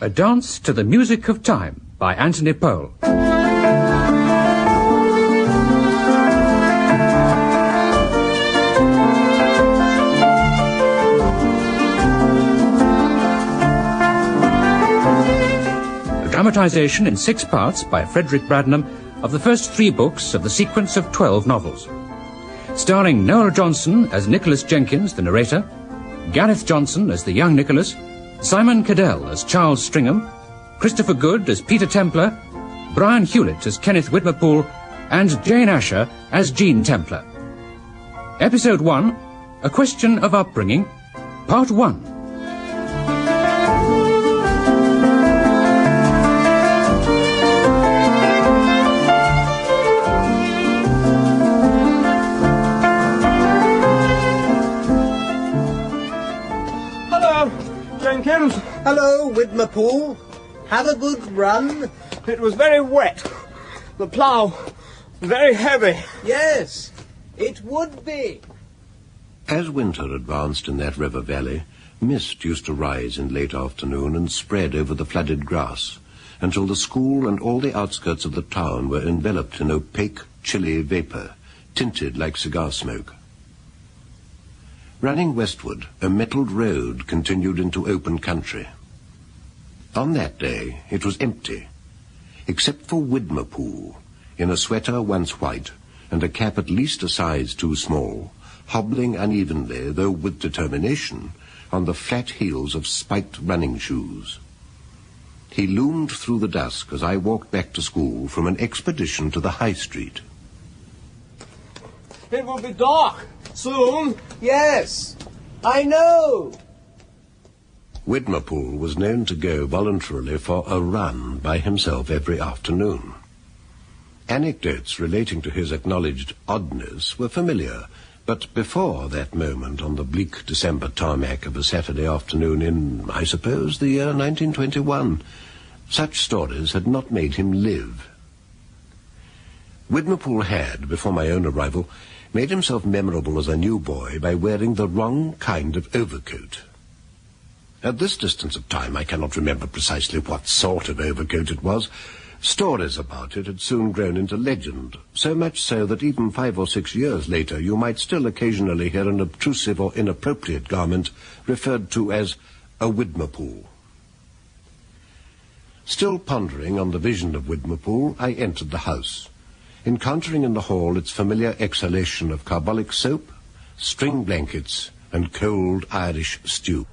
A Dance to the Music of Time by Anthony Powell. A dramatisation in 6 parts by Frederick Bradnum of the first 3 books of the sequence of 12 novels. Starring Noel Johnson as Nicholas Jenkins, the narrator, Gareth Johnson as the young Nicholas, Simon Cadell as Charles Stringham, Christopher Good as Peter Templar, Brian Hewlett as Kenneth Whitmerpool, and Jane Asher as Jean Templar. Episode 1, A Question of Upbringing, Part 1. Jenkins. Hello, Whitmerpool. Have a good run. It was very wet. The plough very heavy. Yes, it would be. As winter advanced in that river valley, mist used to rise in late afternoon and spread over the flooded grass, until the school and all the outskirts of the town were enveloped in opaque, chilly vapour, tinted like cigar smoke. Running westward, a metalled road continued into open country. On that day, it was empty, except for Whitmerpool, in a sweater once white and a cap at least a size too small, hobbling unevenly, though with determination, on the flat heels of spiked running shoes. He loomed through the dusk as I walked back to school from an expedition to the High Street. It will be dark soon. Yes, I know. Whitmerpool was known to go voluntarily for a run by himself every afternoon. Anecdotes relating to his acknowledged oddness were familiar, but before that moment on the bleak December tarmac of a Saturday afternoon in, I suppose, the year 1921, such stories had not made him live. Whitmerpool had, before my own arrival, made himself memorable as a new boy by wearing the wrong kind of overcoat. At this distance of time I cannot remember precisely what sort of overcoat it was. Stories about it had soon grown into legend, so much so that even 5 or 6 years later you might still occasionally hear an obtrusive or inappropriate garment referred to as a Whitmerpool. Still pondering on the vision of Whitmerpool, I entered the house, encountering in the hall its familiar exhalation of carbolic soap, string blankets, and cold Irish stew.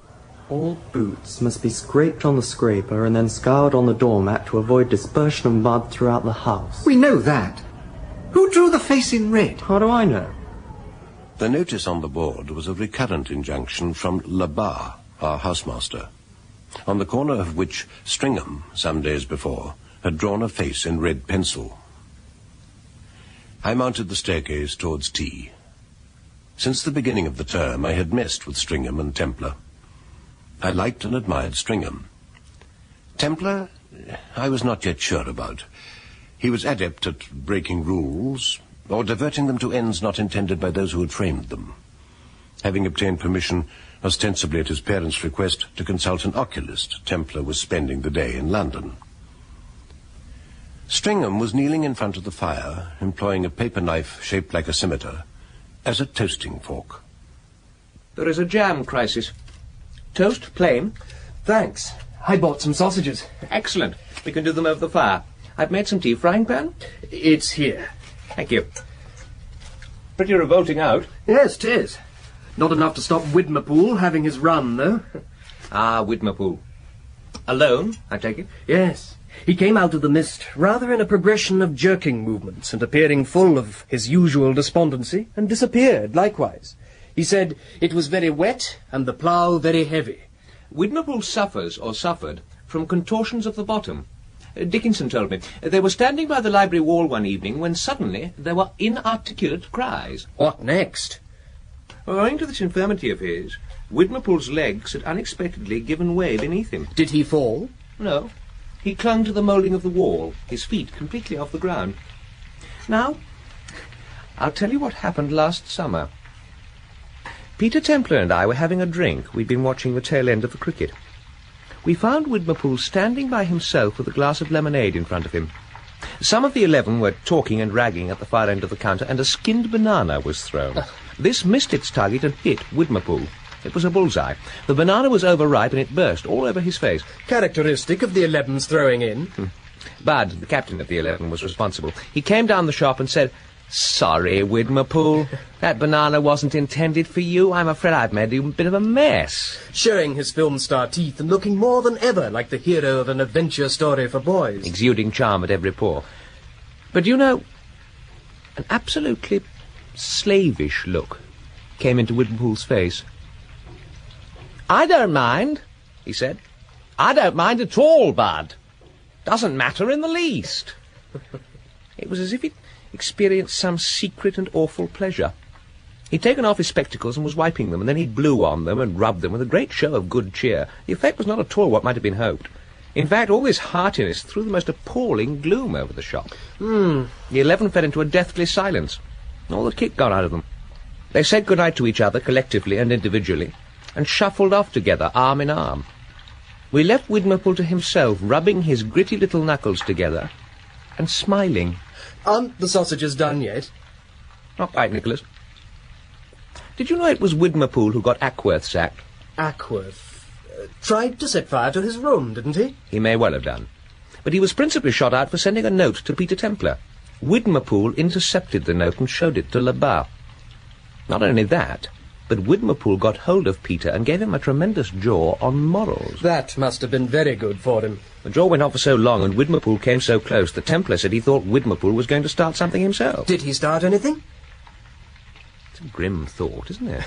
All boots must be scraped on the scraper and then scoured on the doormat to avoid dispersion of mud throughout the house. We know that. Who drew the face in red? How do I know? The notice on the board was a recurrent injunction from Labar, our housemaster, on the corner of which Stringham, some days before, had drawn a face in red pencil. I mounted the staircase towards tea. Since the beginning of the term, I had messed with Stringham and Templar. I liked and admired Stringham. Templar, I was not yet sure about. He was adept at breaking rules, or diverting them to ends not intended by those who had framed them. Having obtained permission, ostensibly at his parents' request, to consult an oculist, Templar was spending the day in London. Stringham was kneeling in front of the fire, employing a paper knife shaped like a scimitar as a toasting fork. There is a jam crisis. Toast, plain? Thanks. I bought some sausages. Excellent. We can do them over the fire. I've made some tea. Frying pan? It's here. Thank you. Pretty revolting out. Yes, 'tis. Not enough to stop Whitmerpool having his run, though. Ah, Whitmerpool. Alone, I take it? Yes. He came out of the mist rather in a progression of jerking movements and appearing full of his usual despondency, and disappeared likewise. He said it was very wet and the plough very heavy. Whitmerpool suffers, or suffered, from contortions of the bottom. Dickinson told me. They were standing by the library wall one evening when suddenly there were inarticulate cries. What next? Owing to this infirmity of his, Whitmerpool's legs had unexpectedly given way beneath him. Did he fall? No. He clung to the moulding of the wall, his feet completely off the ground. Now, I'll tell you what happened last summer. Peter Templar and I were having a drink. We'd been watching the tail end of the cricket. we found Widmerpool standing by himself with a glass of lemonade in front of him. Some of the 11 were talking and ragging at the far end of the counter, and a skinned banana was thrown. This missed its target and hit Widmerpool. It was a bullseye. The banana was overripe and it burst all over his face. Characteristic of the 11's throwing in. Bud, the captain of the 11, was responsible. He came down the shop and said, "Sorry, Widmerpool. That banana wasn't intended for you. I'm afraid I've made you a bit of a mess." Showing his film star teeth and looking more than ever like the hero of an adventure story for boys. Exuding charm at every pore. But you know, an absolutely slavish look came into Widmerpool's face. "I don't mind," he said. "I don't mind at all, Bud. Doesn't matter in the least." It was as if he'd experienced some secret and awful pleasure. He'd taken off his spectacles and was wiping them, and then he blew on them and rubbed them with a great show of good cheer. The effect was not at all what might have been hoped. In fact, all this heartiness threw the most appalling gloom over the shop. The 11 fell into a deathly silence. All the kick gone out of them. They said good-night to each other, collectively and individually, and shuffled off together, arm in arm. We left Widmerpool to himself, rubbing his gritty little knuckles together and smiling. Aren't the sausages done yet? Not quite, Nicholas. Did you know it was Widmerpool who got Ackworth sacked? Ackworth tried to set fire to his room, didn't he? He may well have done. But he was principally shot out for sending a note to Peter Templar. Widmerpool intercepted the note and showed it to Labar. Not only that, but Widmerpool got hold of Peter and gave him a tremendous jaw on morals. That must have been very good for him. The jaw went on for so long and Widmerpool came so close that Templar said he thought Widmerpool was going to start something himself. Did he start anything? It's a grim thought, isn't it?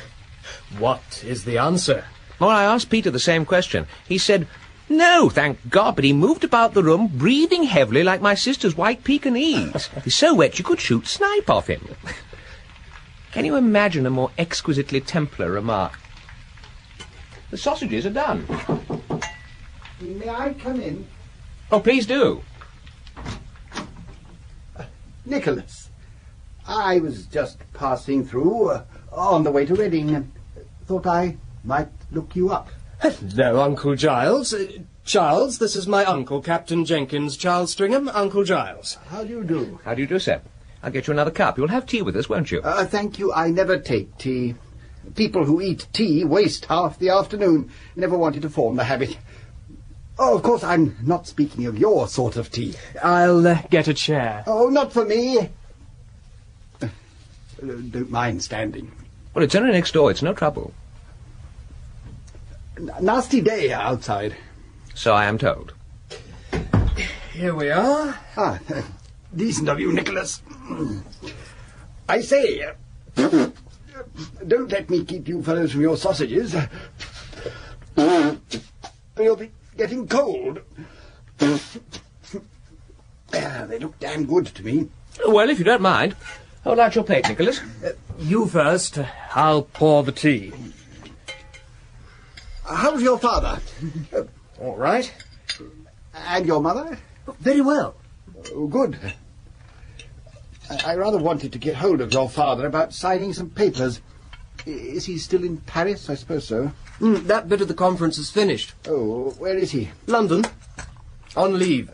What is the answer? Well, I asked Peter the same question. He said, "No, thank God, but he moved about the room, breathing heavily like my sister's white Pekingese. He's so wet you could shoot snipe off him." Can you imagine a more exquisitely Templar remark? The sausages are done. May I come in? Oh, please do. Nicholas, I was just passing through on the way to Reading. Thought I might look you up. Hello, Uncle Giles. Charles, this is my uncle, Captain Jenkins. Charles Stringham, Uncle Giles. How do you do? How do you do, sir? I'll get you another cup. You'll have tea with us, won't you? Thank you. I never take tea. People who eat tea waste half the afternoon. Never wanted to form the habit. Oh, of course, I'm not speaking of your sort of tea. I'll get a chair. Oh, not for me. Don't mind standing. Well, it's only next door. It's no trouble. Nasty day outside. So I am told. Here we are. Decent of you, Nicholas. I say, don't let me keep you fellows from your sausages. You'll be getting cold. They look damn good to me. Well, if you don't mind, hold out your plate, Nicholas. You first. I'll pour the tea. How's your father? All right. And your mother? Very well. Oh, good. I rather wanted to get hold of your father about signing some papers. Is he still in Paris? I suppose so. That bit of the conference is finished. Oh, where is he? London. On leave.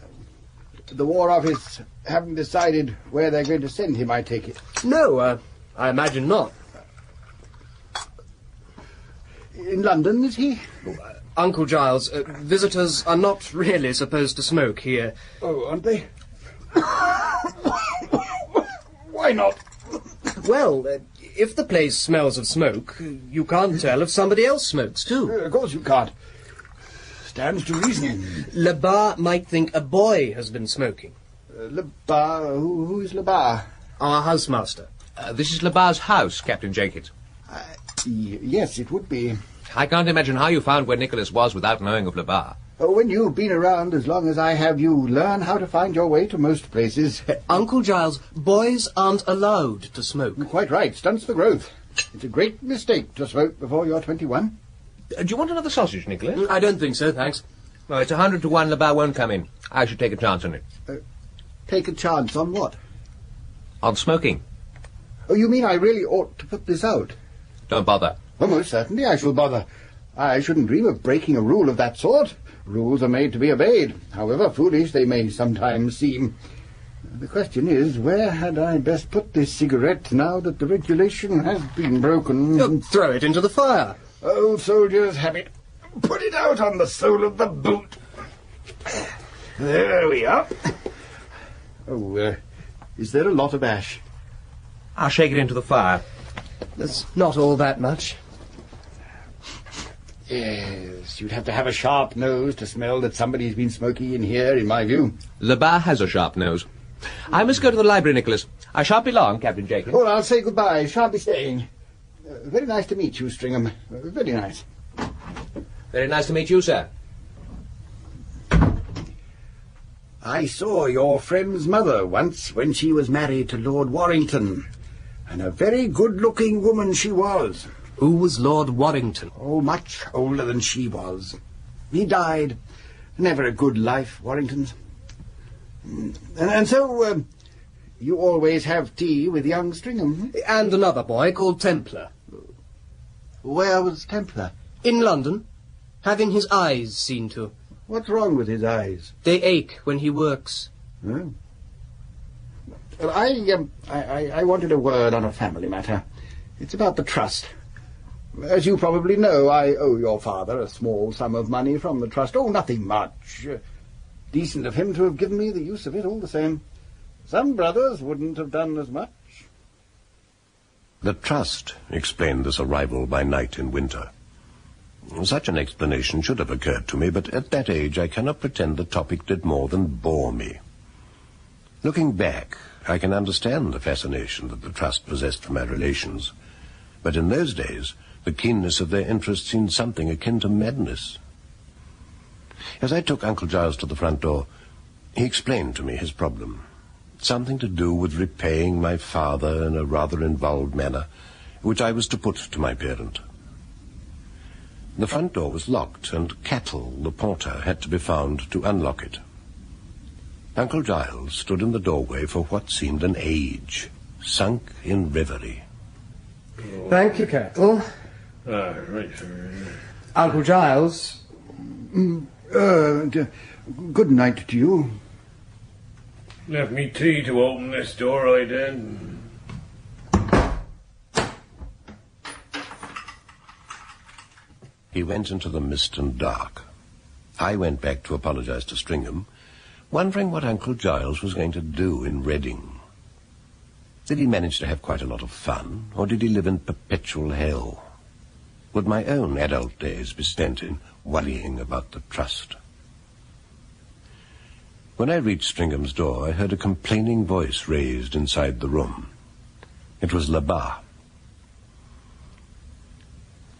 The War Office haven't decided where they're going to send him, I take it. No, I imagine not. In London, is he? Uncle Giles, visitors are not really supposed to smoke here. Oh, aren't they? Why not? Well, if the place smells of smoke, you can't tell if somebody else smokes, too. Of course you can't. Stands to reason. Labar might think a boy has been smoking. Labar? Who is Labar? Our housemaster. This is Labar's house, Captain Jenkins. Yes, it would be. I can't imagine how you found where Nicholas was without knowing of Labar. When you've been around as long as I have, you learn how to find your way to most places. Uncle Giles, boys aren't allowed to smoke. Quite right. Stunts the growth. It's a great mistake to smoke before you're 21. Do you want another sausage, Nicholas? I don't think so, thanks. No, it's 100 to 1 Labar won't come in. I should take a chance on it. Take a chance on what? On smoking. Oh, you mean I really ought to put this out? Don't bother. Oh, most certainly I shall bother. I shouldn't dream of breaking a rule of that sort. Rules are made to be obeyed, however foolish they may sometimes seem. The question is, where had I best put this cigarette now that the regulation has been broken? Throw it into the fire. Old soldiers have it. Put it out on the sole of the boot. There we are. Oh, is there a lot of ash? I'll shake it into the fire. There's not all that much. Yes, you'd have to have a sharp nose to smell that somebody's been smoking in here, in my view. Labar has a sharp nose. I must go to the library, Nicholas. I shan't be long, Captain Jenkins. Oh, I'll say goodbye. Shan't be staying. Very nice to meet you, Stringham. Very nice. Very nice to meet you, sir. I saw your friend's mother once when she was married to Lord Warrington. And a very good-looking woman she was. Who was Lord Warrington? Oh, much older than she was. He died. Never a good life, Warrington's. And so, you always have tea with young Stringham? And another boy called Templar. Where was Templar? In London, having his eyes seen to. What's wrong with his eyes? They ache when he works. Oh. Well, I wanted a word on a family matter. It's about the trust. As you probably know, I owe your father a small sum of money from the trust. Oh, nothing much. Decent of him to have given me the use of it all the same. Some brothers wouldn't have done as much. The trust explained this arrival by night in winter. Such an explanation should have occurred to me, but at that age I cannot pretend the topic did more than bore me. Looking back, I can understand the fascination that the trust possessed for my relations, but in those days the keenness of their interest seemed something akin to madness. As I took Uncle Giles to the front door, he explained to me his problem. Something to do with repaying my father in a rather involved manner, which I was to put to my parent. The front door was locked, and Cattle, the porter, had to be found to unlock it. Uncle Giles stood in the doorway for what seemed an age, sunk in reverie. Thank you, Cattle. Right, sir. Uncle Giles. Good night to you. Left me tea to open this door, I did. He went into the mist and dark. I went back to apologize to Stringham, wondering what Uncle Giles was going to do in Reading. Did he manage to have quite a lot of fun, or did he live in perpetual hell? Would my own adult days be spent in worrying about the trust? When I reached Stringham's door, I heard a complaining voice raised inside the room. It was Labar.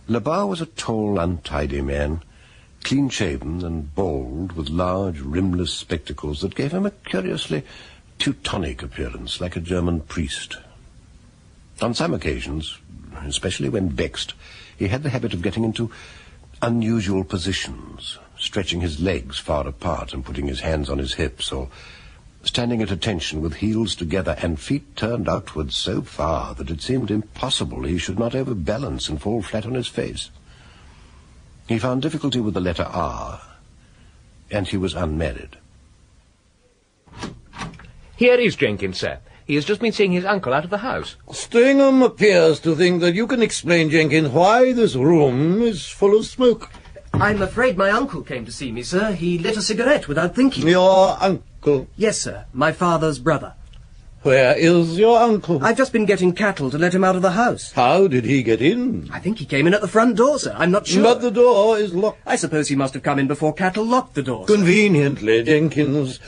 Labar was a tall, untidy man, clean-shaven and bald, with large, rimless spectacles that gave him a curiously Teutonic appearance, like a German priest. On some occasions, especially when vexed, he had the habit of getting into unusual positions, stretching his legs far apart and putting his hands on his hips, or standing at attention with heels together and feet turned outwards so far that it seemed impossible he should not overbalance and fall flat on his face. He found difficulty with the letter R, and he was unmarried. Here is Jenkins, sir. He has just been seeing his uncle out of the house. Stringham appears to think that you can explain, Jenkins, why this room is full of smoke. I'm afraid my uncle came to see me, sir. He lit a cigarette without thinking. Your uncle? Yes, sir. My father's brother. Where is your uncle? I've just been getting Cattle to let him out of the house. How did he get in? I think he came in at the front door, sir. I'm not sure. But the door is locked. I suppose he must have come in before Cattle locked the door. Conveniently, Jenkins.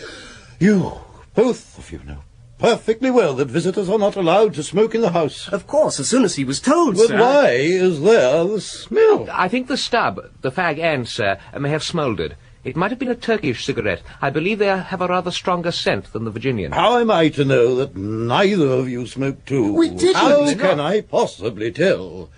You, both of you, know perfectly well that visitors are not allowed to smoke in the house. Of course, as soon as he was told, but sir. But why is there the smell? I think the stub, the fag end, sir, may have smouldered. It might have been a Turkish cigarette. I believe they have a rather stronger scent than the Virginian. How am I to know that neither of you smoked too? We didn't. How can I possibly tell?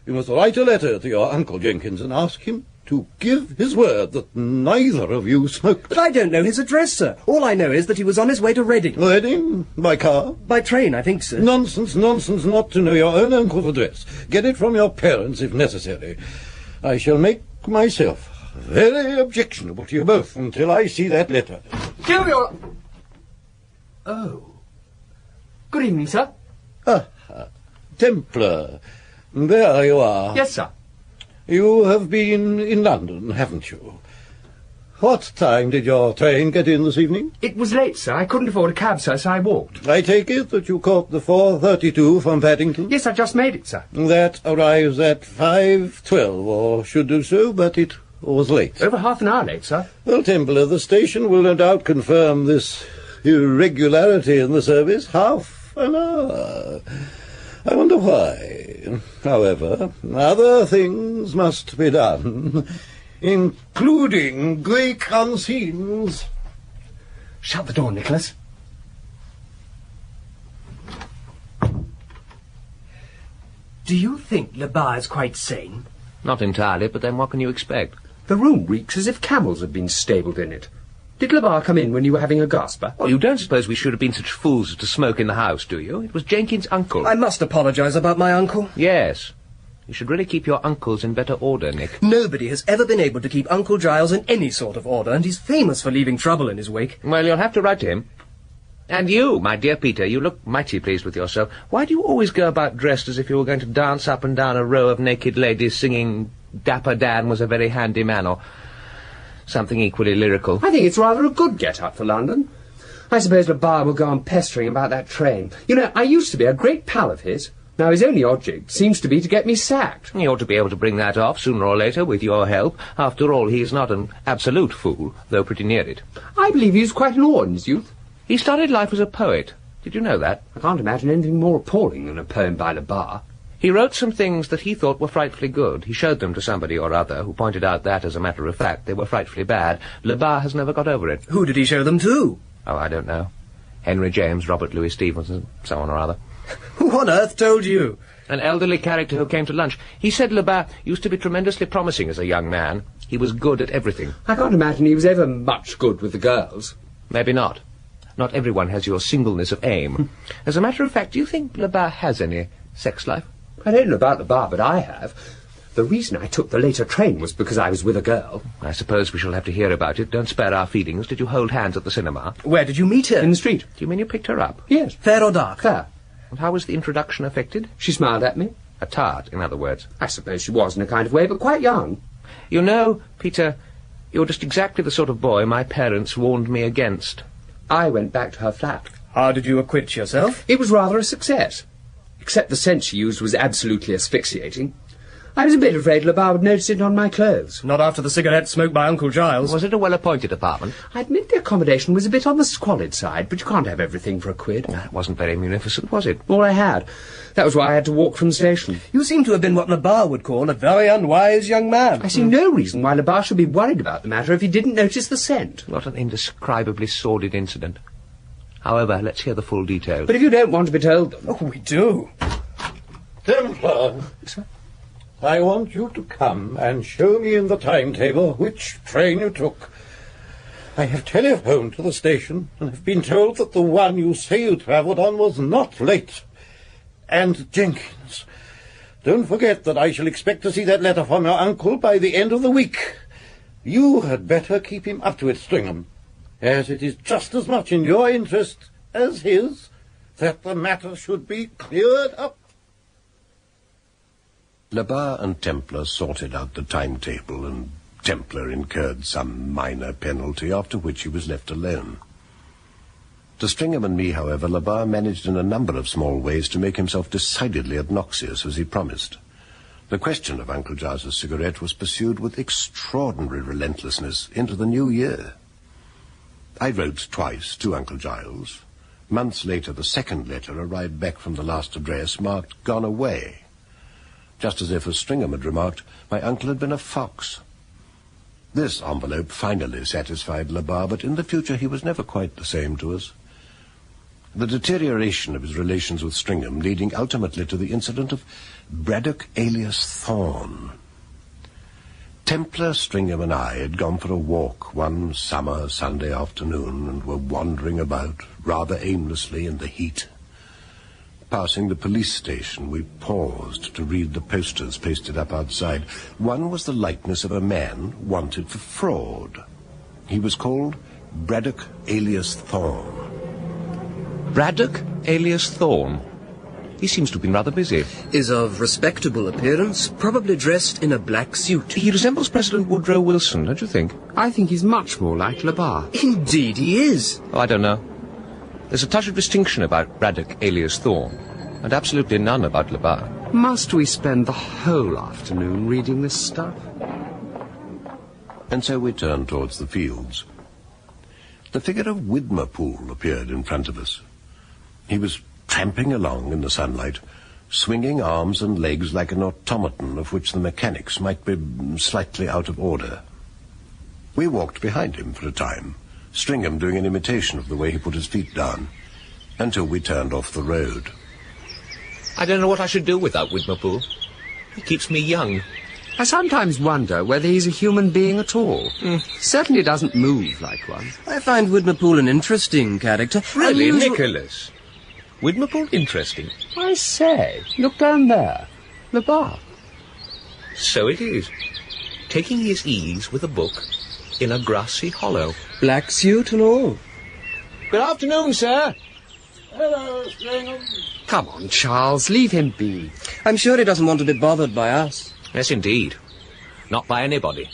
You must write a letter to your Uncle Jenkins and ask him to give his word that neither of you smoked. But I don't know his address, sir. All I know is that he was on his way to Reading. Reading? By car? By train, I think, sir. Nonsense, nonsense, not to know your own uncle's address. Get it from your parents if necessary. I shall make myself Very objectionable to you both until I see that letter. Give your... Oh. Good evening, sir. Templar. There you are. Yes, sir. You have been in London, haven't you? What time did your train get in this evening? It was late, sir. I couldn't afford a cab, sir, so I walked. I take it that you caught the 4:32 from Paddington? Yes, I just made it, sir. That arrives at 5:12, or should do so, but it was late. Over half an hour late, sir. Well, Templar, the station will no doubt confirm this irregularity in the service. Half an hour. I wonder why. However, other things must be done, including great unscenes. Shut the door, Nicholas. Do you think Labar is quite sane? Not entirely, but then what can you expect? The room reeks as if camels had been stabled in it. Did Labar come in when you were having a gasper? Oh, you don't suppose we should have been such fools as to smoke in the house, do you? It was Jenkins' uncle. I must apologise about my uncle. Yes. You should really keep your uncles in better order, Nick. Nobody has ever been able to keep Uncle Giles in any sort of order, and he's famous for leaving trouble in his wake. Well, you'll have to write to him. And you, my dear Peter, you look mighty pleased with yourself. Why do you always go about dressed as if you were going to dance up and down a row of naked ladies singing Dapper Dan was a very handy man, or something equally lyrical? I think it's rather a good get-up for London. I suppose Labar will go on pestering about that train. You know, I used to be a great pal of his. Now his only object seems to be to get me sacked. He ought to be able to bring that off sooner or later with your help. After all, he is not an absolute fool, though pretty near it. I believe he was quite an awe in his youth. He started life as a poet. Did you know that? I can't imagine anything more appalling than a poem by Labar. He wrote some things that he thought were frightfully good. He showed them to somebody or other, who pointed out that, as a matter of fact, they were frightfully bad. Labar has never got over it. Who did he show them to? Oh, I don't know. Henry James, Robert Louis Stevenson, someone or other. Who on earth told you? An elderly character who came to lunch. He said Labar used to be tremendously promising as a young man. He was good at everything. I can't imagine he was ever much good with the girls. Maybe not. Not everyone has your singleness of aim. As a matter of fact, do you think Labar has any sex life? I don't know about Labar, but I have. The reason I took the later train was because I was with a girl. I suppose we shall have to hear about it. Don't spare our feelings. Did you hold hands at the cinema? Where did you meet her? In the street. Do you mean you picked her up? Yes. Fair or dark? Fair. And how was the introduction effected? She smiled at me. A tart, in other words. I suppose she was in a kind of way, but quite young. You know, Peter, you're just exactly the sort of boy my parents warned me against. I went back to her flat. How did you acquit yourself? It was rather a success. Except the scent she used was absolutely asphyxiating. I was a bit afraid Labar would notice it on my clothes. Not after the cigarette smoked by Uncle Giles. Was it a well-appointed apartment? I admit the accommodation was a bit on the squalid side, but you can't have everything for a quid. That wasn't very munificent, was it? All I had. That was why I had to walk from the station. You seem to have been what Labar would call a very unwise young man. I see no reason why Labar should be worried about the matter if he didn't notice the scent. What an indescribably sordid incident. However, let's hear the full details. But if you don't want to be told them... Oh, we do. Templar, Sir? I want you to come and show me in the timetable which train you took. I have telephoned to the station and have been told that the one you say you travelled on was not late. And Jenkins, don't forget that I shall expect to see that letter from your uncle by the end of the week. You had better keep him up to it, Stringham, as it is just as much in your interest as his that the matter should be cleared up. Labar and Templar sorted out the timetable, and Templar incurred some minor penalty, after which he was left alone. To Stringham and me, however, Labar managed in a number of small ways to make himself decidedly obnoxious, as he promised. The question of Uncle Giles's cigarette was pursued with extraordinary relentlessness into the new year. I wrote twice to Uncle Giles. Months later, the second letter arrived back from the last address, marked "Gone away," just as if, as Stringham had remarked, my uncle had been a fox. This envelope finally satisfied Labar, but in the future he was never quite the same to us. The deterioration of his relations with Stringham leading ultimately to the incident of Braddock alias Thorne. Templar, Stringham and I had gone for a walk one summer Sunday afternoon and were wandering about rather aimlessly in the heat. Passing the police station, we paused to read the posters pasted up outside. One was the likeness of a man wanted for fraud. He was called Braddock alias Thorne. Braddock alias Thorne? He seems to have been rather busy. Is of respectable appearance, probably dressed in a black suit. He resembles President Woodrow Wilson, don't you think? I think he's much more like Labar. Indeed he is. Oh, I don't know. There's a touch of distinction about Braddock alias Thorne, and absolutely none about Labar. Must we spend the whole afternoon reading this stuff? And so we turned towards the fields. The figure of Widmerpool appeared in front of us. He was tramping along in the sunlight, swinging arms and legs like an automaton of which the mechanics might be slightly out of order. We walked behind him for a time, Stringham doing an imitation of the way he put his feet down, until we turned off the road. I don't know what I should do without Widmerpool. He keeps me young. I sometimes wonder whether he's a human being at all. Certainly doesn't move like one. I find Widmerpool an interesting character. Really, Nicholas? Widmerpool interesting? I say, look down there. Labar. So it is. Taking his ease with a book in a grassy hollow. Black suit and all. Good afternoon, sir. Hello, Stringham. Come on, Charles, leave him be. I'm sure he doesn't want to be bothered by us. Yes, indeed. Not by anybody.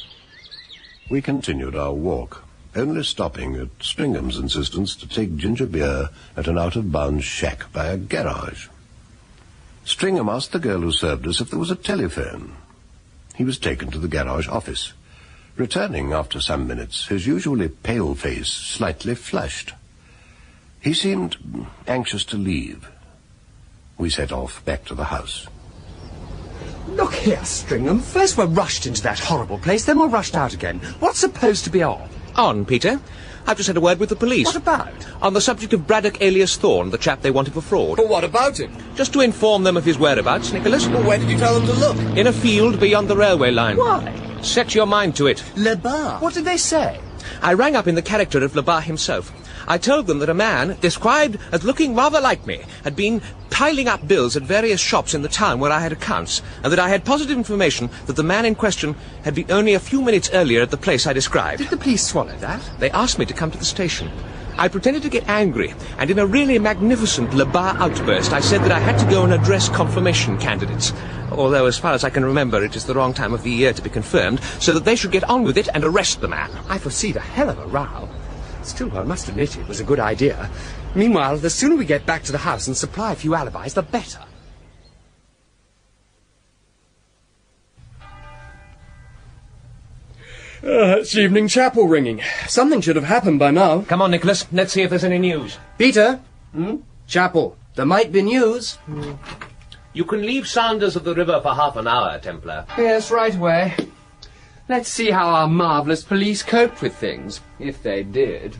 We continued our walk, only stopping at Stringham's insistence to take ginger beer at an out-of-bounds shack by a garage. Stringham asked the girl who served us if there was a telephone. He was taken to the garage office. Returning after some minutes, his usually pale face slightly flushed. He seemed anxious to leave. We set off back to the house. Look here, Stringham. First we're rushed into that horrible place, then we're rushed out again. What's supposed to be on? On, Peter. I've just had a word with the police. What about? On the subject of Braddock alias Thorne, the chap they wanted for fraud. But what about him? Just to inform them of his whereabouts, Nicholas. Well, where did you tell them to look? In a field beyond the railway line. Why? Set your mind to it. Labar. What did they say? I rang up in the character of Labar himself. I told them that a man, described as looking rather like me, had been piling up bills at various shops in the town where I had accounts, and that I had positive information that the man in question had been only a few minutes earlier at the place I described. Did the police swallow that? They asked me to come to the station. I pretended to get angry, and in a really magnificent Labar outburst, I said that I had to go and address confirmation candidates, although as far as I can remember it is the wrong time of the year to be confirmed, so that they should get on with it and arrest the man. I foreseed a hell of a row. Still, I must admit it was a good idea. Meanwhile, the sooner we get back to the house and supply a few alibis, the better. It's evening chapel ringing. Something should have happened by now. Come on, Nicholas. Let's see if there's any news. Peter? Chapel. There might be news. You can leave Sanders of the river for half an hour, Templar. Yes, right away. Let's see how our marvellous police coped with things, if they did.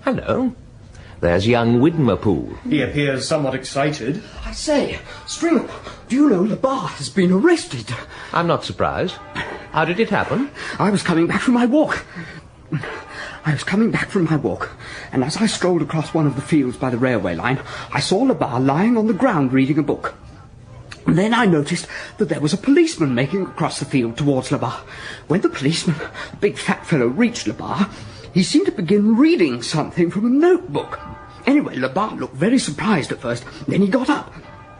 Hello. There's young Widmerpool. He appears somewhat excited. I say, Stringham, do you know Labar has been arrested? I'm not surprised. How did it happen? I was coming back from my walk. And as I strolled across one of the fields by the railway line, I saw Labar lying on the ground reading a book. And then I noticed that there was a policeman making across the field towards Labar. When the policeman, a big fat fellow, reached Labar, he seemed to begin reading something from a notebook. Anyway, Labar looked very surprised at first. Then he got up.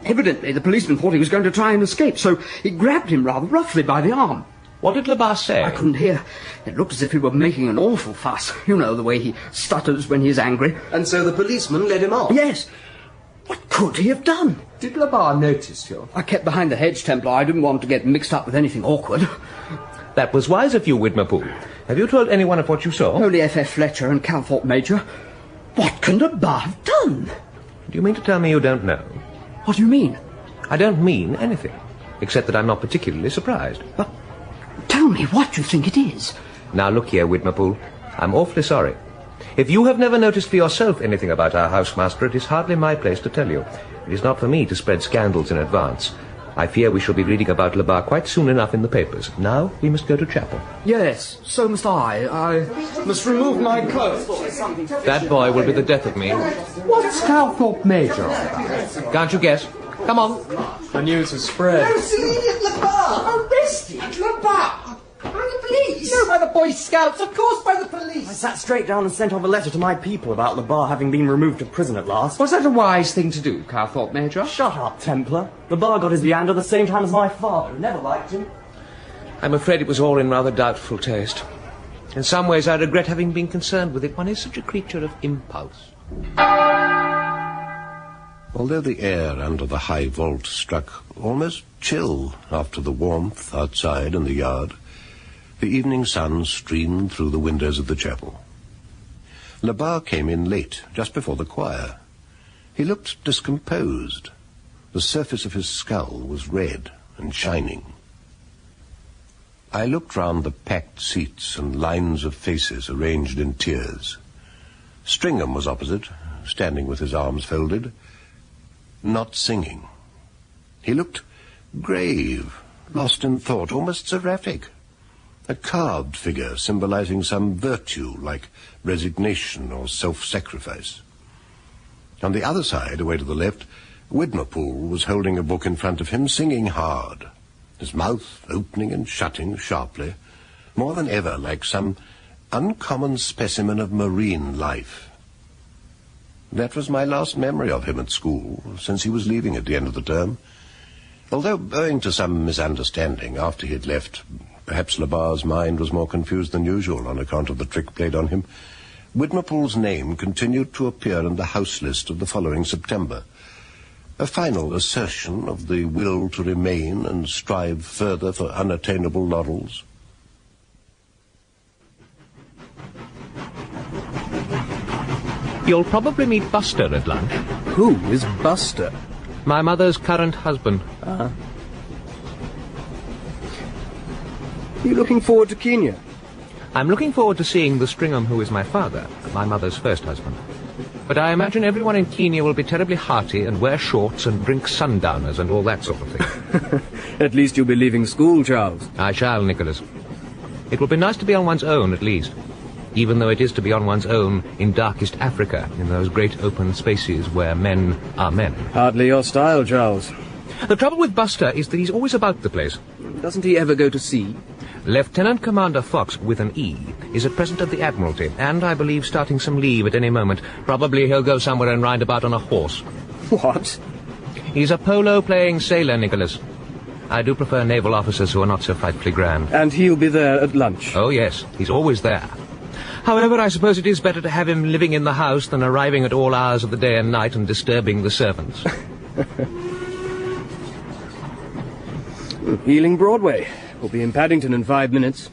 Evidently, the policeman thought he was going to try and escape, so he grabbed him rather roughly by the arm. What did Labar say? I couldn't hear. It looked as if he were making an awful fuss. You know, the way he stutters when he's angry. And so the policeman led him off? Yes. What could he have done? Did Labar notice you? I kept behind the hedge, Templar. I didn't want to get mixed up with anything awkward. That was wise of you, Widmerpool. Have you told anyone of what you saw? Only F.F. Fletcher and Calthorpe Major. What can Labar have done? Do you mean to tell me you don't know? What do you mean? I don't mean anything, except that I'm not particularly surprised. But tell me what you think it is. Now look here, Widmerpool. I'm awfully sorry. If you have never noticed for yourself anything about our housemaster, it is hardly my place to tell you. It is not for me to spread scandals in advance. I fear we shall be reading about Labar quite soon enough in the papers. Now we must go to chapel. Yes, so must I. I must remove my clothes. That boy will be the death of me. What's Calthorpe Major on about? Can't you guess? Come on. The news has spread. No, see it, Labar! Arrested! Labar! By the police! No, by the Boy Scouts, of course by the police! I sat straight down and sent off a letter to my people about Labar having been removed to prison at last. Was that a wise thing to do, Calthorpe Major? Shut up, Templar. Labar got his leander the same time as my father, who never liked him. I'm afraid it was all in rather doubtful taste. In some ways I regret having been concerned with it. One is such a creature of impulse. Although the air under the high vault struck almost chill after the warmth outside in the yard, the evening sun streamed through the windows of the chapel. Labar came in late, just before the choir. He looked discomposed. The surface of his skull was red and shining. I looked round the packed seats and lines of faces arranged in tiers. Stringham was opposite, standing with his arms folded, not singing. He looked grave, lost in thought, almost seraphic. A carved figure symbolizing some virtue like resignation or self-sacrifice. On the other side, away to the left, Widmerpool was holding a book in front of him, singing hard, his mouth opening and shutting sharply, more than ever like some uncommon specimen of marine life. That was my last memory of him at school, since he was leaving at the end of the term. Although, owing to some misunderstanding after he had left, perhaps Labar's mind was more confused than usual on account of the trick played on him, Widmerpool's name continued to appear in the house list of the following September. A final assertion of the will to remain and strive further for unattainable laurels. You'll probably meet Buster at lunch. Who is Buster? My mother's current husband. Are you looking forward to Kenya? I'm looking forward to seeing the Stringham who is my father, my mother's first husband. But I imagine everyone in Kenya will be terribly hearty and wear shorts and drink sundowners and all that sort of thing. At least you'll be leaving school, Charles. I shall, Nicholas. It will be nice to be on one's own, at least. Even though it is to be on one's own in darkest Africa, in those great open spaces where men are men. Hardly your style, Charles. The trouble with Buster is that he's always about the place. Doesn't he ever go to sea? Lieutenant Commander Fox, with an E, is at present at the Admiralty, and I believe starting some leave at any moment. Probably he'll go somewhere and ride about on a horse. What? He's a polo-playing sailor, Nicholas. I do prefer naval officers who are not so frightfully grand. And he'll be there at lunch? Oh, yes. He's always there. However, I suppose it is better to have him living in the house than arriving at all hours of the day and night and disturbing the servants. Ealing Broadway. We'll be in Paddington in 5 minutes.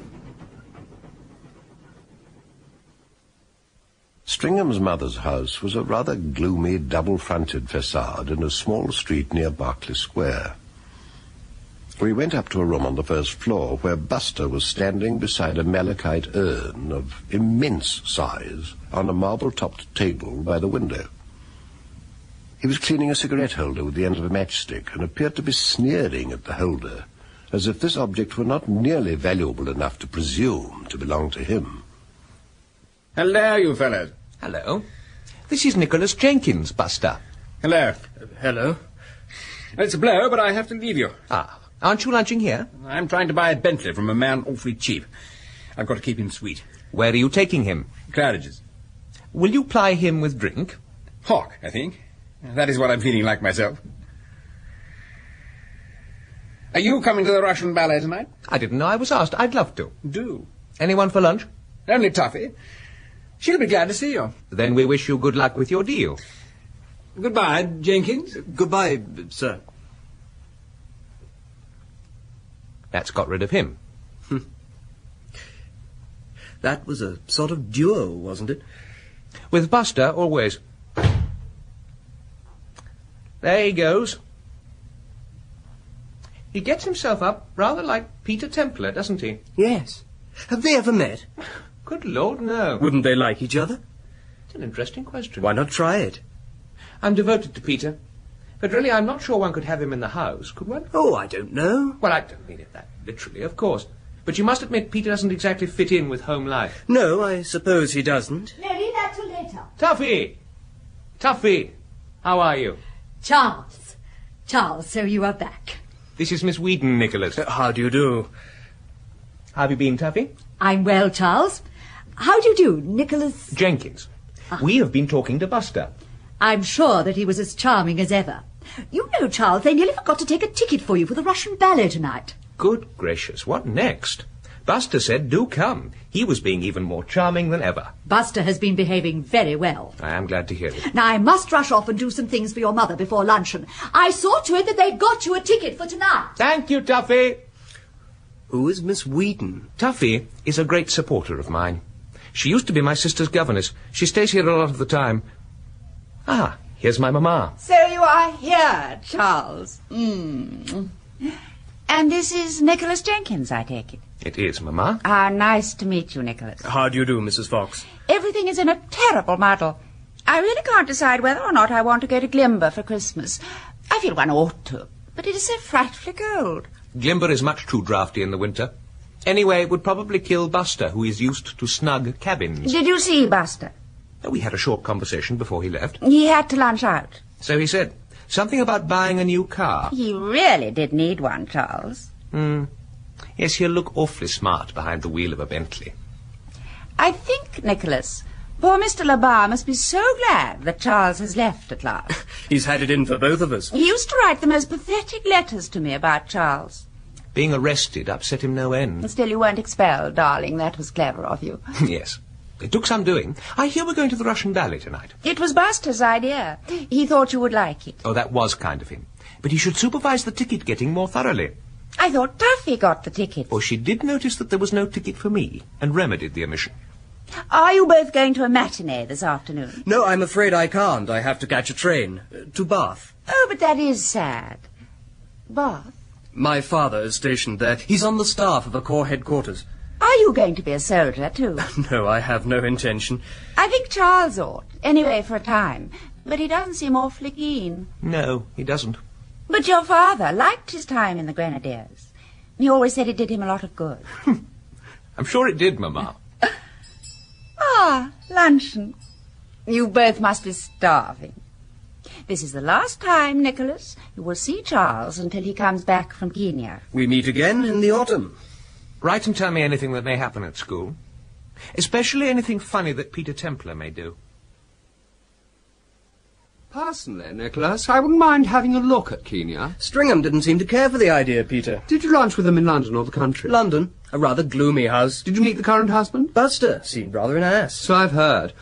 Stringham's mother's house was a rather gloomy, double-fronted facade in a small street near Berkeley Square. We went up to a room on the first floor where Buster was standing beside a malachite urn of immense size on a marble-topped table by the window. He was cleaning a cigarette holder with the end of a matchstick and appeared to be sneering at the holder, as if this object were not nearly valuable enough to presume to belong to him. Hello, you fellows. Hello. This is Nicholas Jenkins, Buster. Hello. Hello. It's a blow, but I have to leave you. Ah. Aren't you lunching here? I'm trying to buy a Bentley from a man awfully cheap. I've got to keep him sweet. Where are you taking him? Claridge's. Will you ply him with drink? Hock, I think. That is what I'm feeling like myself. Are you coming to the Russian ballet tonight? I didn't know I was asked. I'd love to. Do. Anyone for lunch? Only Tuffy. She'll be glad to see you. Then we wish you good luck with your deal. Goodbye, Jenkins. Goodbye, sir. That's got rid of him. That was a sort of duo, wasn't it? With Buster, always. There he goes. He gets himself up rather like Peter Templar, doesn't he? Yes. Have they ever met? Good Lord, no. Wouldn't they like each other? It's an interesting question. Why not try it? I'm devoted to Peter, but really I'm not sure one could have him in the house, could one? Oh, I don't know. Well, I don't mean it that literally, of course. But you must admit Peter doesn't exactly fit in with home life. No, I suppose he doesn't. No, leave that till later. Tuffy! Tuffy! How are you? Charles. Charles, so you are back. This is Miss Whedon, Nicholas. How do you do? How have you been, Tuffy? I'm well, Charles. How do you do, Nicholas? Jenkins. We have been talking to Buster. I'm sure that he was as charming as ever. You know, Charles, they nearly forgot to take a ticket for you for the Russian ballet tonight. Good gracious, what next? Buster said, do come. He was being even more charming than ever. Buster has been behaving very well. I am glad to hear it. Now, I must rush off and do some things for your mother before luncheon. I saw to it that they got you a ticket for tonight. Thank you, Tuffy. Who is Miss Whedon? Tuffy is a great supporter of mine. She used to be my sister's governess. She stays here a lot of the time. Ah, here's my mamma. So you are here, Charles. And this is Nicholas Jenkins, I take it. It is, mamma. Ah, nice to meet you, Nicholas. How do you do, Mrs. Fox? Everything is in a terrible muddle. I really can't decide whether or not I want to go to Glimber for Christmas. I feel one ought to, but it is so frightfully cold. Glimber is much too draughty in the winter. Anyway, it would probably kill Buster, who is used to snug cabins. Did you see Buster? We had a short conversation before he left. He had to lunch out. So he said. Something about buying a new car. He really did need one, Charles. Yes, he'll look awfully smart behind the wheel of a Bentley. I think, Nicholas, poor Mr. Labar must be so glad that Charles has left at last. He's had it in for both of us. He used to write the most pathetic letters to me about Charles. Being arrested upset him no end. Still, you weren't expelled, darling. That was clever of you. Yes. It took some doing. I hear we're going to the Russian ballet tonight. It was Buster's idea. He thought you would like it. Oh, that was kind of him. But he should supervise the ticket-getting more thoroughly. I thought Tuffy got the ticket. Oh, she did notice that there was no ticket for me, and remedied the omission. Are you both going to a matinee this afternoon? No, I'm afraid I can't. I have to catch a train. To Bath. Oh, but that is sad. Bath? My father is stationed there. He's on the staff of a corps headquarters. Are you going to be a soldier, too? No, I have no intention. I think Charles ought. Anyway, for a time. But he doesn't seem awfully keen. No, he doesn't. But your father liked his time in the Grenadiers. He always said it did him a lot of good. I'm sure it did, Mamma. Ah, luncheon. You both must be starving. This is the last time, Nicholas, you will see Charles until he comes back from Kenya. We meet again in the autumn. Write and tell me anything that may happen at school. Especially anything funny that Peter Templar may do. Personally, Nicholas, I wouldn't mind having a look at Kenya. Stringham didn't seem to care for the idea, Peter. Did you lunch with them in London or the country? London. A rather gloomy house. Did you meet the current husband? Buster seemed rather an ass. So I've heard.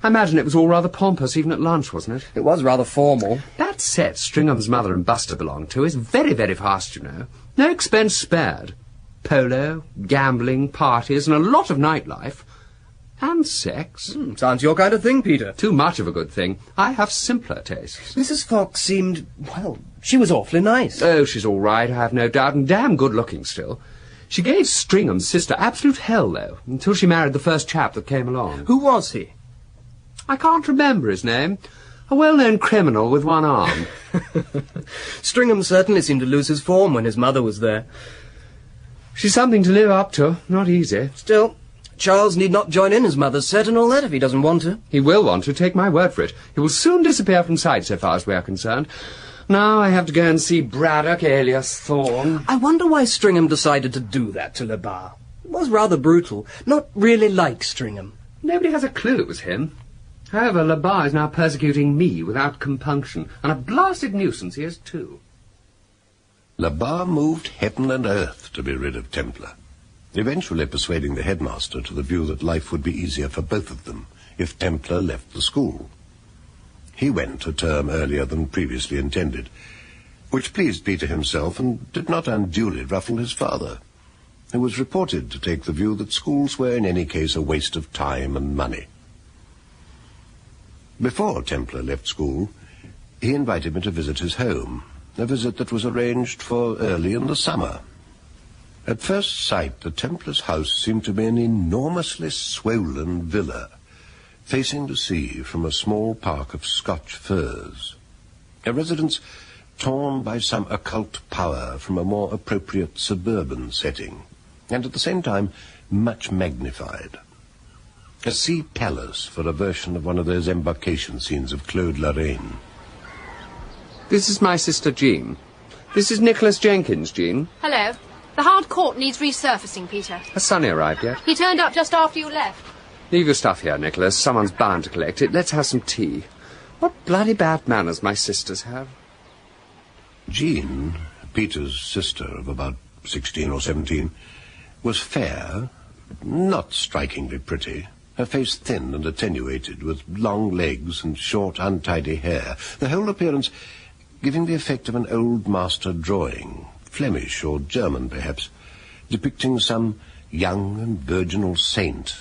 I imagine it was all rather pompous, even at lunch, wasn't it? It was rather formal. That set Stringham's mother and Buster belonged to is very, very fast, you know. No expense spared. Polo, gambling, parties, and a lot of nightlife. And sex. Sounds your kind of thing, Peter. Too much of a good thing. I have simpler tastes. Mrs. Fox seemed, well, she was awfully nice. Oh, she's all right, I have no doubt, and damn good-looking still. She gave Stringham's sister absolute hell, though, until she married the first chap that came along. Who was he? I can't remember his name. A well-known criminal with one arm. Stringham certainly seemed to lose his form when his mother was there. She's something to live up to. Not easy. Still, Charles need not join in his mother's set and all that if he doesn't want to. He will want to, take my word for it. He will soon disappear from sight so far as we are concerned. Now I have to go and see Braddock alias Thorne. I wonder why Stringham decided to do that to Labar. It was rather brutal. Not really like Stringham. Nobody has a clue it was him. However, Labar is now persecuting me without compunction, and a blasted nuisance he is too. Labar moved heaven and earth to be rid of Templar, eventually persuading the headmaster to the view that life would be easier for both of them if Templar left the school. He went a term earlier than previously intended, which pleased Peter himself and did not unduly ruffle his father, who was reported to take the view that schools were in any case a waste of time and money. Before Templar left school, he invited me to visit his home, a visit that was arranged for early in the summer. At first sight, the Templar's house seemed to be an enormously swollen villa, facing the sea from a small park of Scotch firs. A residence torn by some occult power from a more appropriate suburban setting, and at the same time much magnified. A sea palace for a version of one of those embarkation scenes of Claude Lorraine. This is my sister Jean. This is Nicholas Jenkins, Jean. Hello. The hard court needs resurfacing, Peter. Has Sonny arrived yet? He turned up just after you left. Leave your stuff here, Nicholas. Someone's bound to collect it. Let's have some tea. What bloody bad manners my sisters have. Jean, Peter's sister of about 16 or 17, was fair, not strikingly pretty, her face thin and attenuated, with long legs and short, untidy hair, the whole appearance giving the effect of an old master drawing, Flemish or German perhaps, depicting some young and virginal saint.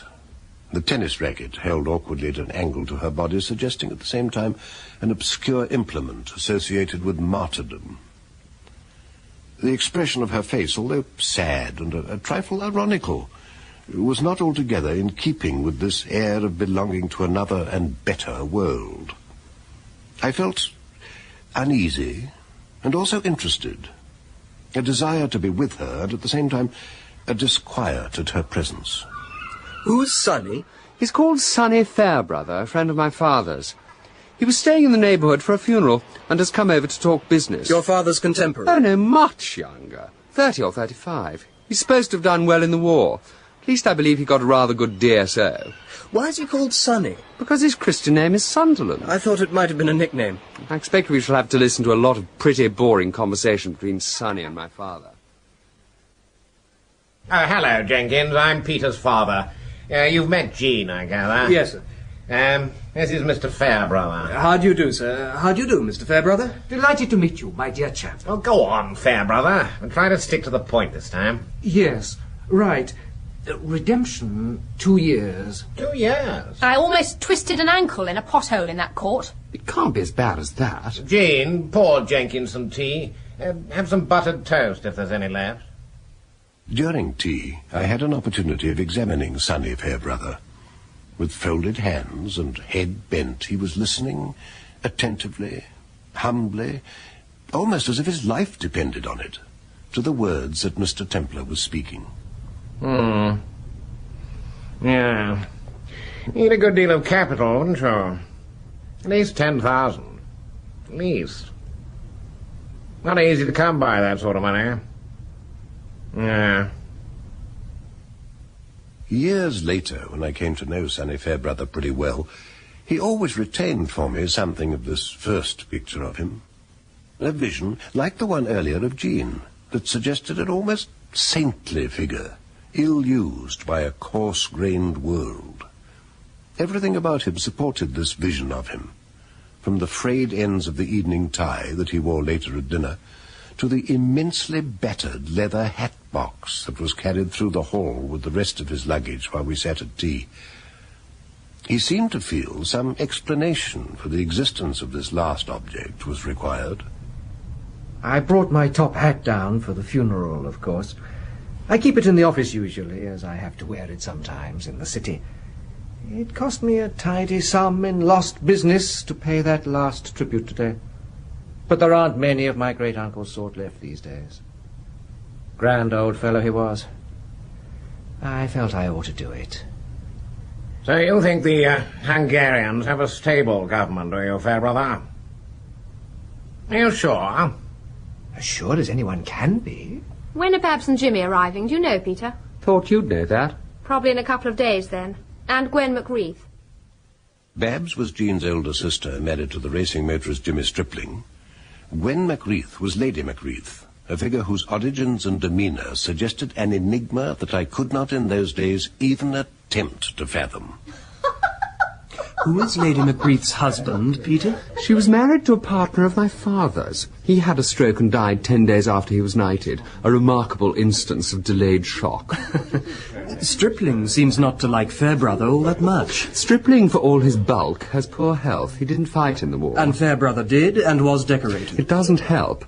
The tennis racket held awkwardly at an angle to her body, suggesting at the same time an obscure implement associated with martyrdom. The expression of her face, although sad and a trifle ironical, was not altogether in keeping with this air of belonging to another and better world. I felt uneasy and also interested, a desire to be with her and at the same time a disquiet at her presence. Who's Sonny? He's called Sonny Fairbrother, a friend of my father's. He was staying in the neighbourhood for a funeral and has come over to talk business. Your father's contemporary? Oh, no, much younger. 30 or 35. He's supposed to have done well in the war. At least I believe he got a rather good DSO. Why is he called Sonny? Because his Christian name is Sunderland. I thought it might have been a nickname. I expect we shall have to listen to a lot of pretty boring conversation between Sonny and my father. Oh, hello, Jenkins. I'm Peter's father. You've met Jean, I gather. Yes, sir. This is Mr. Fairbrother. How do you do, sir? How do you do, Mr. Fairbrother? Delighted to meet you, my dear chap. Oh, go on, Fairbrother, and try to stick to the point this time. Yes, right. Redemption, 2 years. 2 years? I almost twisted an ankle in a pothole in that court. It can't be as bad as that. Jean, pour Jenkins some tea. Have some buttered toast if there's any left. During tea, I had an opportunity of examining Sonny Fairbrother. With folded hands and head bent, he was listening attentively, humbly, almost as if his life depended on it, to the words that Mr. Templar was speaking. Yeah. Need a good deal of capital, wouldn't you? At least 10,000. At least. Not easy to come by that sort of money. Yeah. Years later, when I came to know Sonny Fairbrother pretty well, he always retained for me something of this first picture of him. A vision, like the one earlier of Jean, that suggested an almost saintly figure, ill-used by a coarse-grained world. Everything about him supported this vision of him, from the frayed ends of the evening tie that he wore later at dinner, to the immensely battered leather hat box that was carried through the hall with the rest of his luggage while we sat at tea. He seemed to feel some explanation for the existence of this last object was required. I brought my top hat down for the funeral, of course. I keep it in the office usually, as I have to wear it sometimes in the city. It cost me a tidy sum in lost business to pay that last tribute today. But there aren't many of my great-uncle's sort left these days. Grand old fellow he was. I felt I ought to do it. So you think the Hungarians have a stable government, do you, Fairbrother? Are you sure? As sure as anyone can be. When are Babs and Jimmy arriving? Do you know, Peter? Thought you'd know that. Probably in a couple of days, then. And Gwen McReath. Babs was Jean's older sister, married to the racing motorist Jimmy Stripling. Gwen McReath was Lady McReath, a figure whose origins and demeanour suggested an enigma that I could not in those days even attempt to fathom. Who is Lady McReath's husband, Peter? She was married to a partner of my father's. He had a stroke and died 10 days after he was knighted, a remarkable instance of delayed shock. Stripling seems not to like Fairbrother all that much. Stripling, for all his bulk, has poor health. He didn't fight in the war. And Fairbrother did, and was decorated. It doesn't help.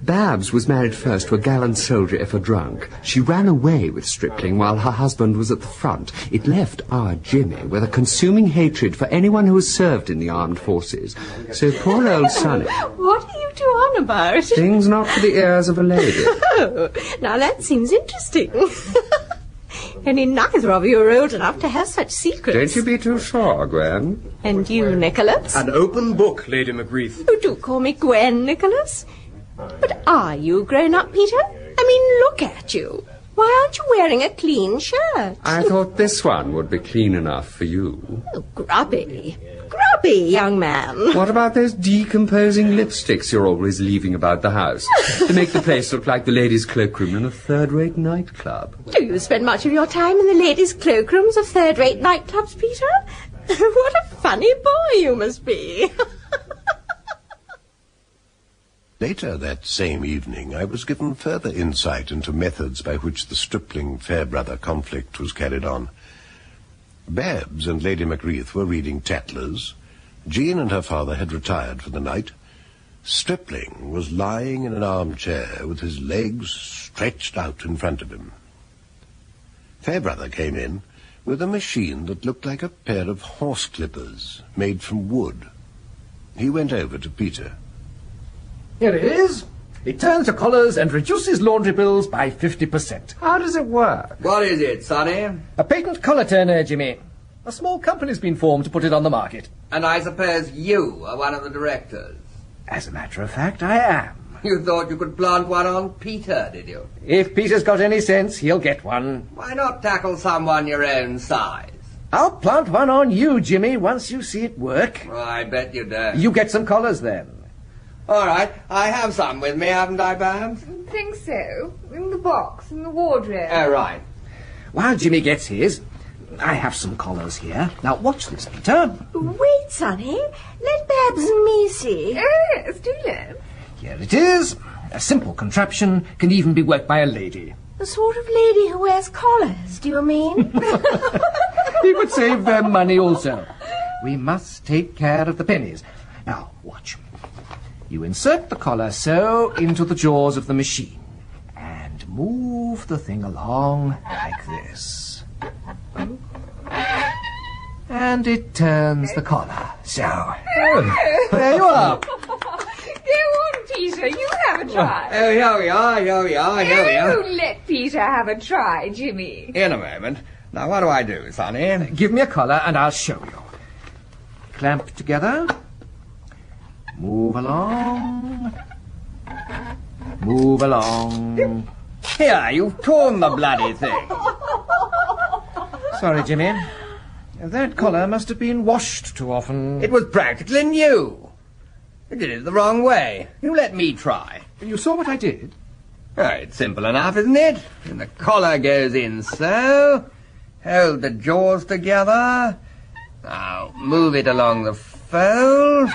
Babs was married first to a gallant soldier if a drunk. She ran away with Stripling while her husband was at the front. It left our Jimmy with a consuming hatred for anyone who has served in the armed forces. So poor old Sonny... What are you two on about? Things not for the ears of a lady. Oh, now that seems interesting. Only neither of you are old enough to have such secrets. Don't you be too sure, Gwen. And you, Nicholas? An open book, Lady Macreath. You do call me Gwen, Nicholas. But are you grown up, Peter? I mean, look at you. Why aren't you wearing a clean shirt? I thought this one would be clean enough for you. Oh, grubby. Grubby, young man. What about those decomposing lipsticks you're always leaving about the house to make the place look like the ladies' cloakroom in a third-rate nightclub? Do you spend much of your time in the ladies' cloakrooms of third-rate nightclubs, Peter? What a funny boy you must be. Later that same evening, I was given further insight into methods by which the Stripling-Fairbrother conflict was carried on. Babs and Lady Macreath were reading Tattlers. Jean and her father had retired for the night. Stripling was lying in an armchair with his legs stretched out in front of him. Fairbrother came in with a machine that looked like a pair of horse clippers made from wood. He went over to Peter. Here it is. It turns your collars and reduces laundry bills by 50%. How does it work? What is it, Sonny? A patent collar turner, Jimmy. A small company's been formed to put it on the market. And I suppose you are one of the directors. As a matter of fact, I am. You thought you could plant one on Peter, did you? If Peter's got any sense, he'll get one. Why not tackle someone your own size? I'll plant one on you, Jimmy, once you see it work. Oh, I bet you don't. You get some collars, then. All right, I have some with me, haven't I, Babs? I think so. In the box, in the wardrobe. Oh, right. While Jimmy gets his, I have some collars here. Now, watch this, Peter. Wait, Sonny. Let Babs and me see. Oh, yes, do let. Here it is. A simple contraption, can even be worked by a lady. The sort of lady who wears collars, do you mean? He would save them money also. We must take care of the pennies. Now, watch. You insert the collar so into the jaws of the machine and move the thing along like this. And it turns the collar. So, there you are. Go on, Peter, you have a try. Oh, here we are. Oh, let Peter have a try, Jimmy. In a moment. Now, what do I do, Sonny? Give me a collar and I'll show you. Clamp together. Move along. Move along. Here, you've torn the bloody thing. Sorry, Jimmy. That collar must have been washed too often. It was practically new. You did it the wrong way. You let me try. You saw what I did? Oh, it's simple enough, isn't it? And the collar goes in so. Hold the jaws together. Now, move it along the fold.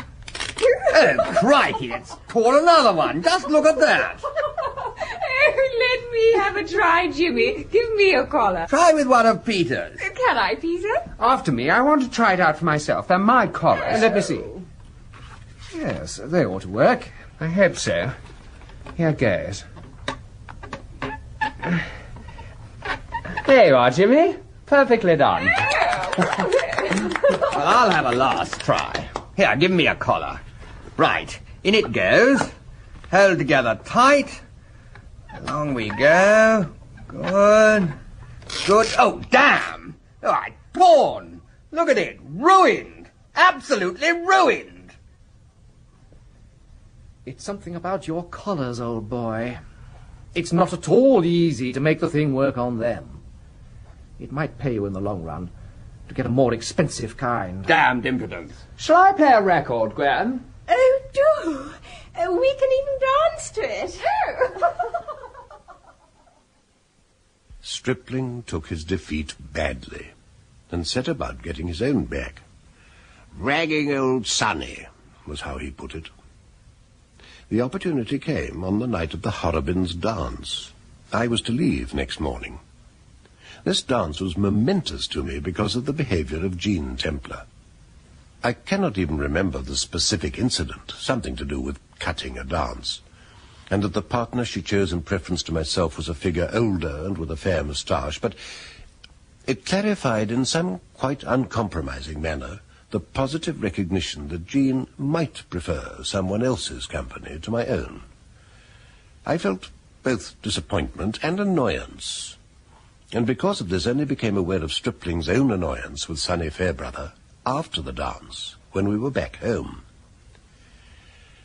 Oh, crikey, it's torn another one. Just look at that. Oh, let me have a try, Jimmy. Give me a collar. Try with one of Peter's. Can I, Peter? After me, I want to try it out for myself. They're my collars. Let me see. Yes, they ought to work. I hope so. Here goes. There you are, Jimmy. Perfectly done. Well, I'll have a last try. Here, give me a collar. Right, in it goes. Hold together tight. Along we go. Good. Good. Oh, damn! Oh, it's torn. Look at it. Ruined. Absolutely ruined. It's something about your collars, old boy. It's not at all easy to make the thing work on them. It might pay you in the long run to get a more expensive kind. Damned impudence. Shall I play a record, Gwen? Oh, do. We can even dance to it. Stripling took his defeat badly and set about getting his own back. Ragging old Sonny was how he put it. The opportunity came on the night of the Horrobins' dance. I was to leave next morning. This dance was momentous to me because of the behavior of Jean Templar. I cannot even remember the specific incident, something to do with cutting a dance. and that the partner she chose in preference to myself was a figure older and with a fair moustache, but it clarified in some quite uncompromising manner the positive recognition that Jean might prefer someone else's company to my own. I felt both disappointment and annoyance, and because of this only became aware of Stripling's own annoyance with Sonny Fairbrother after the dance, when we were back home.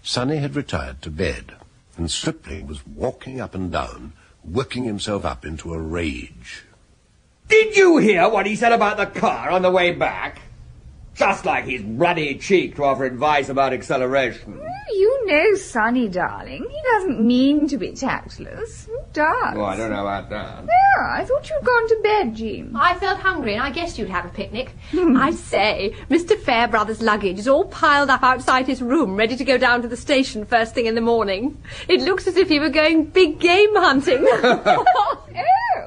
Sonny had retired to bed, and Stripling was walking up and down, working himself up into a rage. Did you hear what he said about the car on the way back? Just like his ruddy cheek to offer advice about acceleration. You know Sonny, darling. He doesn't mean to be tactless. Who does? Oh, I don't know about that. Yeah, I thought you'd gone to bed, Jean. I felt hungry and I guessed you'd have a picnic. I say, Mr. Fairbrother's luggage is all piled up outside his room, ready to go down to the station first thing in the morning. It looks as if he were going big game hunting.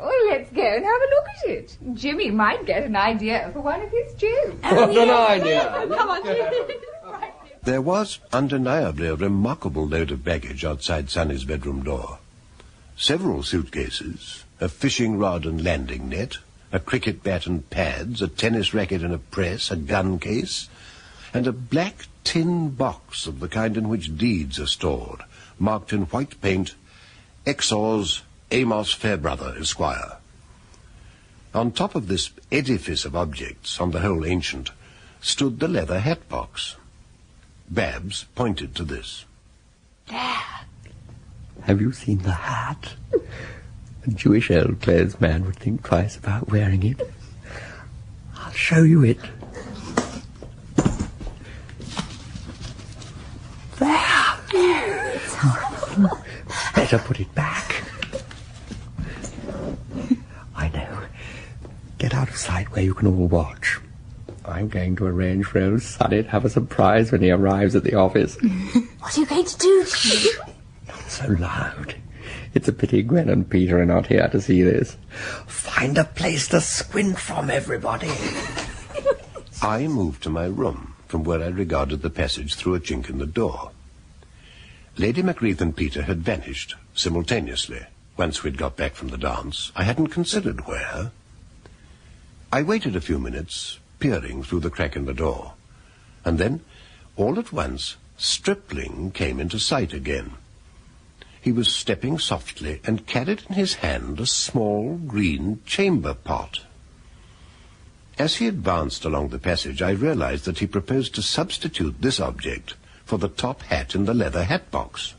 Oh, let's go and have a look at it. Jimmy might get an idea for one of his jokes. What an idea! Come on, Jimmy. There was undeniably a remarkable load of baggage outside Sonny's bedroom door. Several suitcases, a fishing rod and landing net, a cricket bat and pads, a tennis racket and a press, a gun case, and a black tin box of the kind in which deeds are stored, marked in white paint, Exors Amos Fairbrother, Esquire. On top of this edifice of objects, on the whole ancient, stood the leather hat box. Babs pointed to this. Have you seen the hat? A Jewish old-clothes man would think twice about wearing it. I'll show you it. There! Better put it back. I know. Get out of sight where you can all watch. I'm going to arrange for old Sonny to have a surprise when he arrives at the office. What are you going to do? Not so loud. It's a pity Gwen and Peter are not here to see this. Find a place to squint from, everybody. I moved to my room, from where I regarded the passage through a chink in the door. Lady Macreath and Peter had vanished simultaneously. Once we'd got back from the dance, I hadn't considered where. I waited a few minutes, peering through the crack in the door, and then, all at once, Stripling came into sight again. He was stepping softly and carried in his hand a small green chamber pot. As he advanced along the passage, I realized that he proposed to substitute this object for the top hat in the leather hat box.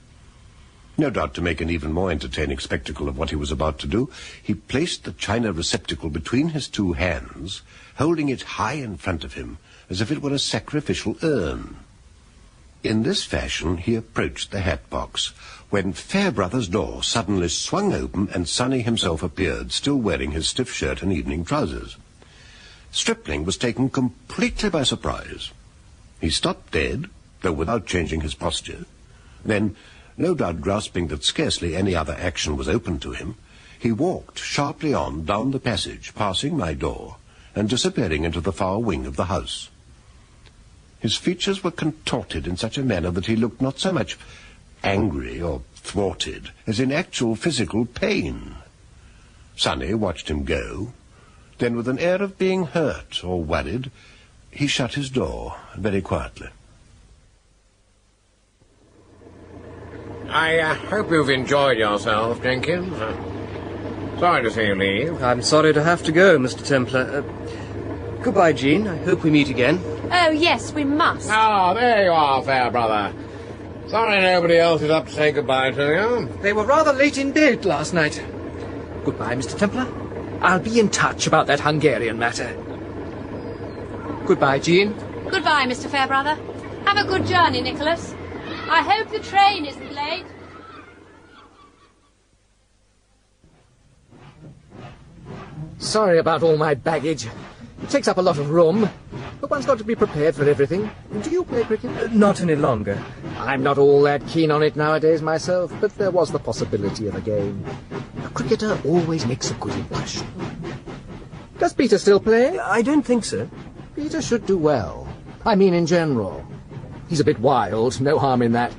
No doubt to make an even more entertaining spectacle of what he was about to do, he placed the china receptacle between his two hands, holding it high in front of him, as if it were a sacrificial urn. In this fashion he approached the hat box, when Fairbrother's door suddenly swung open and Sonny himself appeared, still wearing his stiff shirt and evening trousers. Stripling was taken completely by surprise. He stopped dead, though without changing his posture. Then, no doubt grasping that scarcely any other action was open to him, he walked sharply on down the passage, passing my door, and disappearing into the far wing of the house. His features were contorted in such a manner that he looked not so much angry or thwarted as in actual physical pain. Sonny watched him go. Then, with an air of being hurt or worried, he shut his door very quietly. I hope you've enjoyed yourself, Jenkins. Sorry to see you leave. I'm sorry to have to go, Mr. Templar. Goodbye, Jean. I hope we meet again. Oh, yes, we must. Ah, there you are, Fairbrother. Sorry nobody else is up to say goodbye to you. They were rather late in bed last night. Goodbye, Mr. Templar. I'll be in touch about that Hungarian matter. Goodbye, Jean. Goodbye, Mr. Fairbrother. Have a good journey, Nicholas. I hope the train isn't late. Sorry about all my baggage. It takes up a lot of room. But one's got to be prepared for everything. Do you play cricket? Not any longer. I'm not all that keen on it nowadays myself, but there was the possibility of a game. A cricketer always makes a good impression. Does Peter still play? I don't think so. Peter should do well. I mean in general. He's a bit wild, no harm in that.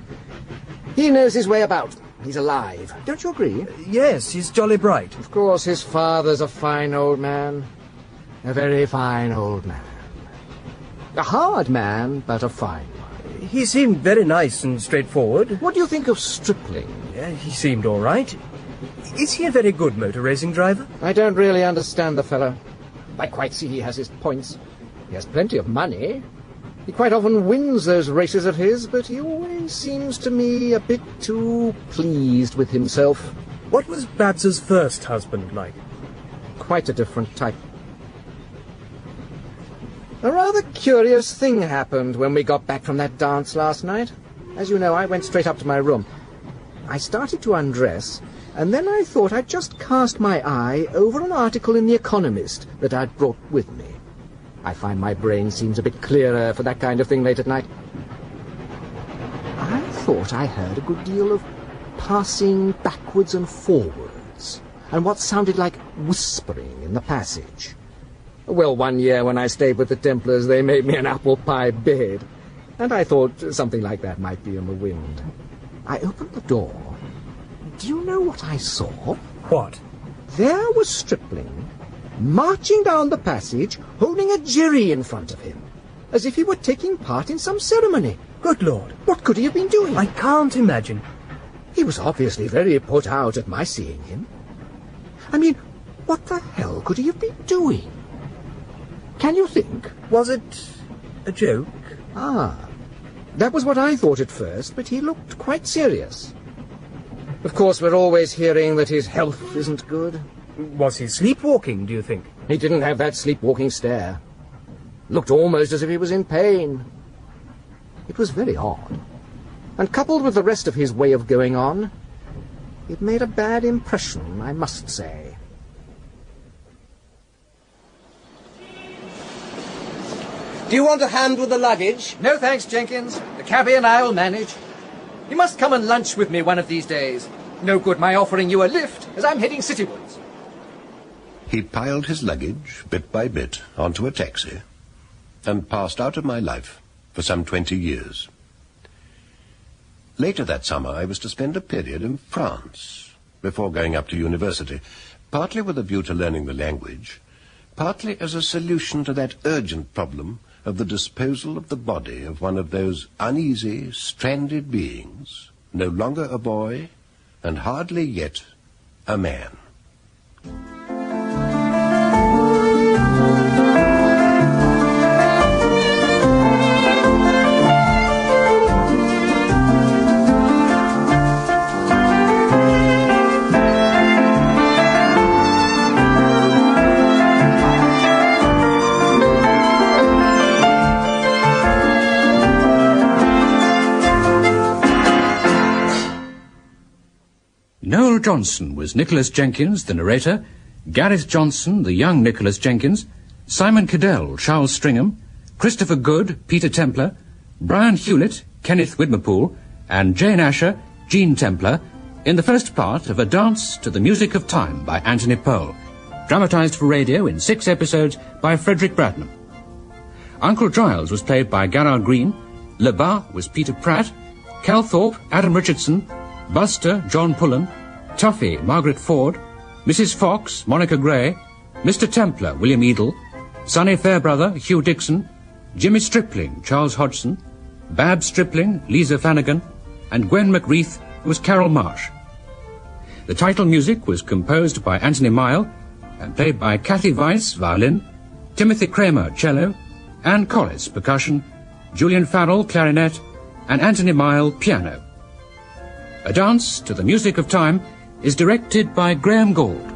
He knows his way about. He's alive. Don't you agree? Yes, he's jolly bright. Of course, his father's a fine old man. A very fine old man. A hard man, but a fine one. He seemed very nice and straightforward. What do you think of Stripling? He seemed all right. Is he a very good motor racing driver? I don't really understand the fellow. I quite see he has his points. He has plenty of money. He quite often wins those races of his, but he always seems to me a bit too pleased with himself. What was Babs's first husband like? Quite a different type. A rather curious thing happened when we got back from that dance last night. As you know, I went straight up to my room. I started to undress, and then I thought I'd just cast my eye over an article in The Economist that I'd brought with me. I find my brain seems a bit clearer for that kind of thing late at night. I thought I heard a good deal of passing backwards and forwards, and what sounded like whispering in the passage. Well, one year when I stayed with the Templars, they made me an apple pie bed, and I thought something like that might be in the wind. I opened the door. Do you know what I saw? What? There was Stripling, marching down the passage, holding a jerry in front of him, as if he were taking part in some ceremony. Good Lord! What could he have been doing? I can't imagine. He was obviously very put out at my seeing him. I mean, what the hell could he have been doing? Can you think? Was it a joke? Ah, that was what I thought at first, but he looked quite serious. Of course, we're always hearing that his health isn't good. Was he sleepwalking, do you think? He didn't have that sleepwalking stare. Looked almost as if he was in pain. It was very odd. And coupled with the rest of his way of going on, it made a bad impression, I must say. Do you want a hand with the luggage? No thanks, Jenkins. The cabby and I will manage. You must come and lunch with me one of these days. No good my offering you a lift, as I'm heading citywards. He piled his luggage, bit by bit, onto a taxi, and passed out of my life for some 20 years. Later that summer, I was to spend a period in France, before going up to university, partly with a view to learning the language, partly as a solution to that urgent problem of the disposal of the body of one of those uneasy, stranded beings, no longer a boy, and hardly yet a man. Noel Johnson was Nicholas Jenkins, the narrator, Gareth Johnson, the young Nicholas Jenkins, Simon Cadell, Charles Stringham, Christopher Good, Peter Templar, Brian Hewlett, Kenneth Widmerpool, and Jane Asher, Jean Templar, in the first part of A Dance to the Music of Time by Anthony Powell, dramatised for radio in 6 episodes by Frederick Bradnum. Uncle Giles was played by Garrard Green, Le Bas was Peter Pratt, Calthorpe, Adam Richardson, Buster, John Pullen, Tuffy, Margaret Ford, Mrs. Fox, Monica Gray, Mr. Templar, William Edel, Sonny Fairbrother, Hugh Dixon, Jimmy Stripling, Charles Hodgson, Bab Stripling, Lisa Flanagan, and Gwen McReath was Carol Marsh. The title music was composed by Anthony Mile and played by Kathy Weiss, violin, Timothy Kramer, cello, Anne Collis, percussion, Julian Farrell, clarinet, and Anthony Mile, piano. A Dance to the Music of Time is directed by Graham Gould.